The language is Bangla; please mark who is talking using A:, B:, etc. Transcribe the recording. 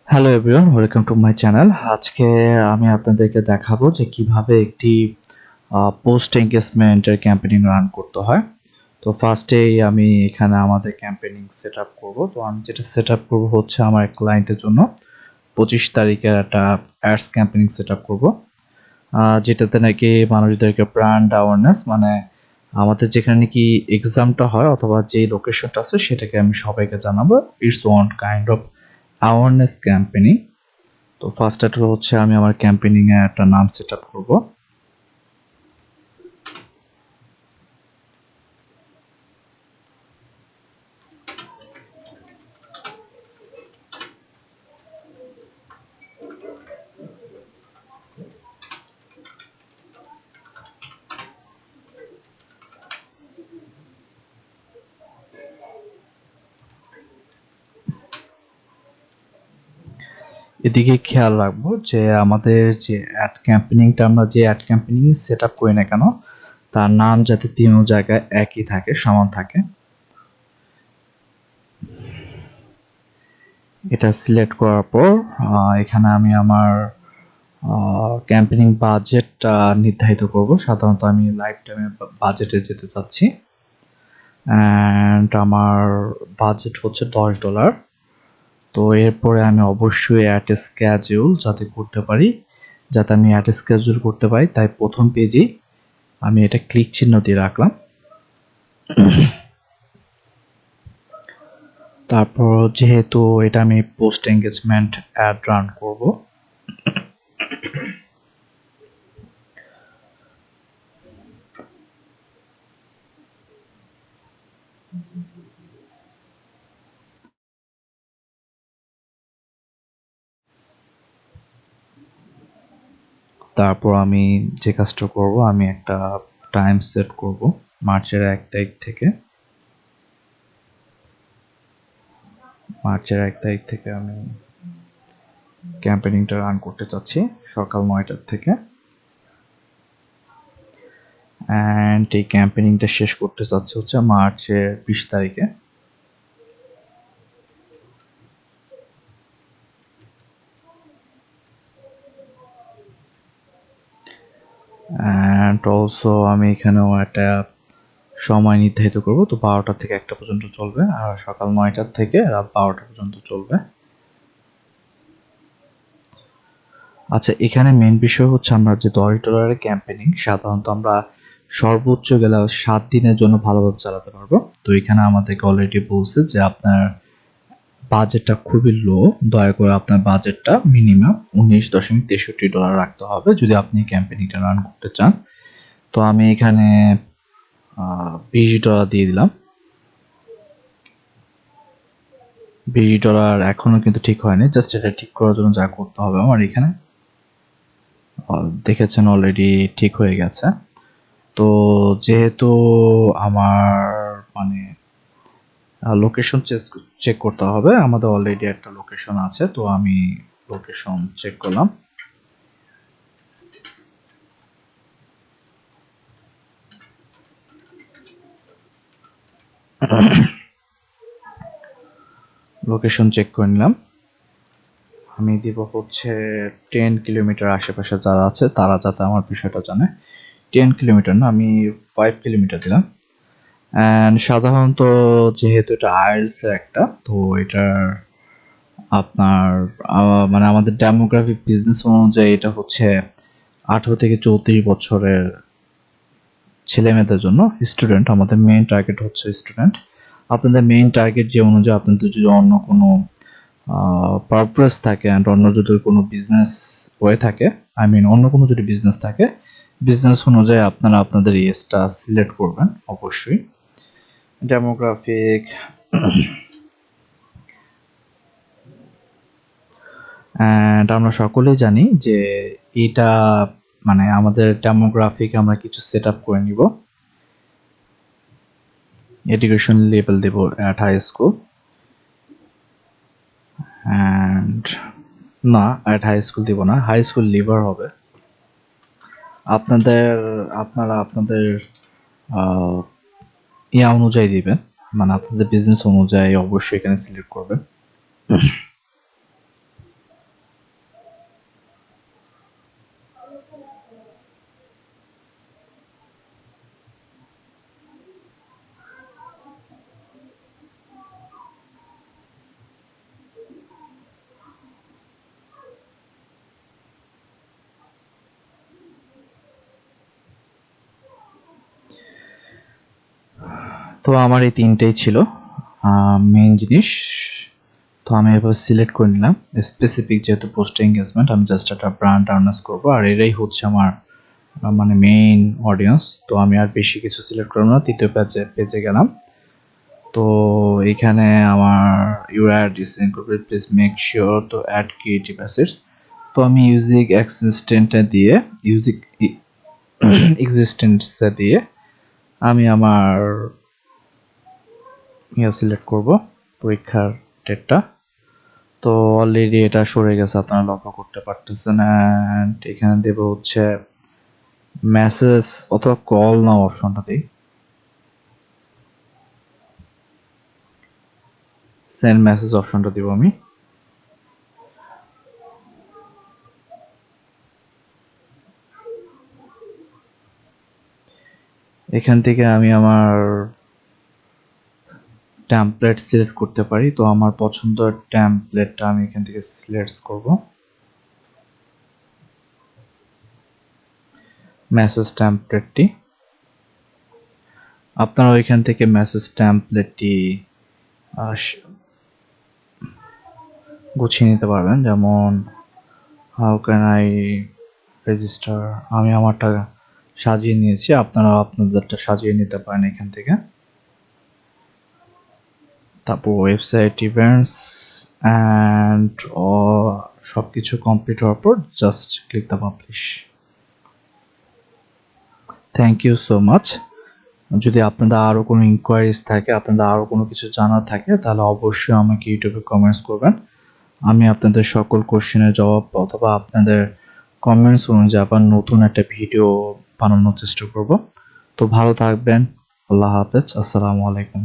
A: Hello everyone, welcome to my channel. আজকে আমি আপনাদেরকে দেখাবো যে কিভাবে একটি পোস্ট এঙ্গেজমেন্টের ক্যাম্পেইনিং রান করতে হয়। তো ফার্স্টেই আমি এখানে আমাদের ক্যাম্পেইনিং সেট আপ করবো। তো আমি যেটা সেট আপ করবো হচ্ছে আমার ক্লায়েন্টের জন্য 25 তারিখের একটা অ্যাডস ক্যাম্পেইনিং সেট আপ করবো, যেটাতে নাকি মানুষদেরকে ব্র্যান্ড অ্যাওয়ারনেস, মানে আমাদের যেখানে কি এক্সামটা হয় অথবা যে লোকেশনটা আছে সেটাকে আমি সবাইকে জানাবো। It's one kind of awareness campaigning. তো ফার্স্ট এটা হচ্ছে আমি আমার ক্যাম্পেইনিং এর একটা নাম সেট আপ করবো। এদিকে খেয়াল রাখবো যে আমাদের যে অ্যাড ক্যাম্পেইনিংটা আমরা যে অ্যাড ক্যাম্পেইনিং সেট আপ করি না কেন, তার নাম যাতে তিনও জায়গায় একই থাকে, সমান থাকে। এটা সিলেক্ট করার পর এখানে আমি আমার ক্যাম্পেইনিং বাজেটটা নির্ধারিত করব। সাধারণত আমি লাইফ টাইমে বাজেটে যেতে চাচ্ছি, অ্যান্ড আমার বাজেট হচ্ছে $10। তো এরপরে আমি অবশ্যই অ্যাড স্ক্যাজুল যাতে করতে পারি, যাতে আমি অ্যাড স্ক্যাজুল করতে পারি, তাই প্রথম পেজেই আমি এটা ক্লিক চিহ্ন দিয়ে রাখলাম। তারপর যেহেতু এটা আমি পোস্ট এঙ্গেজমেন্ট অ্যাড রান করব, তারপর আমি যে কাজটা করব, আমি একটা টাইম সেট করব মার্চের 1 তারিখ থেকে। আমি ক্যাম্পেইনিংটা রান করতে চাচ্ছি সকাল 9টার থেকে, অ্যান্ড এই ক্যাম্পেইনিংটা শেষ করতে চাচ্ছি হচ্ছে মার্চের 20 তারিখে। অ্যান্ড অলসো আমি এখানেও একটা সময় নির্ধারিত করব। তো 12টা থেকে 1টা পর্যন্ত চলবে, আর সকাল 9টা থেকে রাত 12টা পর্যন্ত চলবে। আচ্ছা, এখানে মেইন বিষয় হচ্ছে আমরা যে $10 ক্যাম্পেইনিং সাধারণত আমরা সর্বোচ্চ গেলে 7 দিনের জন্য ভালোভাবে চালাতে পারবো। তো এখানে আমাদেরকে অলরেডি বলছে যে আপনার বাজেটটা খুবই লো, দয়া করে আপনার বাজেটটা মিনিমাম $19.63 রাখতে হবে যদি আপনি ক্যাম্পেইনিংটা রান করতে চান। তো আমি এখানে $20 দিয়ে দিলাম। $20 এখনো কিন্তু ঠিক হয়নি, জাস্ট এটা ঠিক করার জন্য যা করতে হবে আমার এখানে দেখেছেন অলরেডি ঠিক হয়ে গেছে। তো যেহেতু আমার মানে লোকেশন চেক করতে হবে, আমাদের অলরেডি একটা লোকেশন আছে, তো আমি লোকেশন চেক করলাম। লোকেশন চেক করে নিলাম। আমি দিব হচ্ছে 10 কিলোমিটার, আশেপাশে যারা আছে তারা যাতে আমার বিষয়টা জানে। 10 কিলোমিটার না, আমি 5 কিলোমিটার দিলাম। অ্যান্ড সাধারণত যেহেতু এটা আইএলটিএস এর একটা, তো এটার আপনার মানে আমাদের ডেমোগ্রাফিক বিজনেস অনুযায়ী এটা হচ্ছে 18 থেকে 34 বছরের ছেলে মেয়েদের জন্য, স্টুডেন্ট। আমাদের মেইন টার্গেট হচ্ছে স্টুডেন্ট। আপনাদের মেইন টার্গেট যে অনুযায়ী আপনাদের যদি অন্য কোনো পারপাস থাকে অ্যান্ড অন্য যদি কোনো বিজনেস হয়ে থাকে, আই মিন অন্য কোনো যদি বিজনেস থাকে, বিজনেস অনুযায়ী আপনারা আপনাদের এজটা সিলেক্ট করবেন অবশ্যই। ডেমোগ্রাফিক অ্যান্ড আমরা সকলেই জানি যে এটা মানে আমাদের ডেমোগ্রাফিক আমরা কিছু সেট আপ করে নিব। এডুকেশন লেভেল দেব অ্যাট হাই স্কুল, অ্যান্ড না, অ্যাট হাই স্কুল দিব না, হাই স্কুল লিভার হবে। আপনাদের আপনারা আপনাদের ইয়া অনুযায়ী দিবেন, মানে আপনাদের বিজনেস অনুযায়ী অবশ্যই এখানে সিলেক্ট করবেন। তো আমার এই তিনটেই ছিল মেইন জিনিস। তো আমি এবার সিলেক্ট করে নিলাম স্পেসিফিক, যেহেতু পোস্ট এঙ্গেজমেন্ট আমি জাস্ট একটা ব্র্যান্ড আর্নার্স করবো, আর এরাই হচ্ছে আমার মানে মেইন অডিয়েন্স। তো আমি আর বেশি কিছু সিলেক্ট করবো না, তৃতীয় পেজে গেলাম। তো এখানে আমার your add is incorporate, please make sure তো অ্যাড ক্রিয়েটিভ অ্যাসেটস। তো আমি ইউজিক এক্সিস্টেন্টে দিয়ে ইউজিক এক্সিস্টেন্টসে দিয়ে আমি আমার সিলেক্ট করব পরীক্ষার ডেটটা। তো অলরেডি এটা সরে গেছে, আপনারা লক্ষ্য করতে পারতেছেন। অ্যান্ড এখানে দেব হচ্ছে মেসেজ অথবা কল নাও অপশনটা দিই, সেন্ড মেসেজ অপশনটা দিব আমি। এখান থেকে আমি আমার টেমপ্লেট সিলেক্ট করতে পারি। তো আমার পছন্দের টেমপ্লেটটা আমি এখান থেকে সিলেক্ট করব, মেসেজ টেমপ্লেটটি। আপনারা ওইখান থেকে মেসেজ টেমপ্লেটটি গুছিয়ে নিতে পারবেন। যেমন হাউ ক্যান আই রেজিস্টার, আমি আমারটা সাজিয়ে নিয়েছি, আপনারা আপনাদেরটা সাজিয়ে নিতে পারেন এখান থেকে। তারপর ওয়েবসাইট ইভেন্টস অ্যান্ড সব কিছু কমপ্লিট হওয়ার পর just click the publish. Thank you so much. যদি আপনাদের আরও কোনো ইনকোয়ারিজ থাকে, আপনাদের আরও কোনো কিছু জানার থাকে, তাহলে অবশ্যই আমাকে ইউটিউবে কমেন্টস করবেন। আমি আপনাদের সকল কোশ্চেনের জবাব অথবা আপনাদের কমেন্টস অনুযায়ী আবার নতুন একটা ভিডিও বানানোর চেষ্টা করব। তো ভালো থাকবেন, আল্লাহ হাফেজ, আসসালামু আলাইকুম।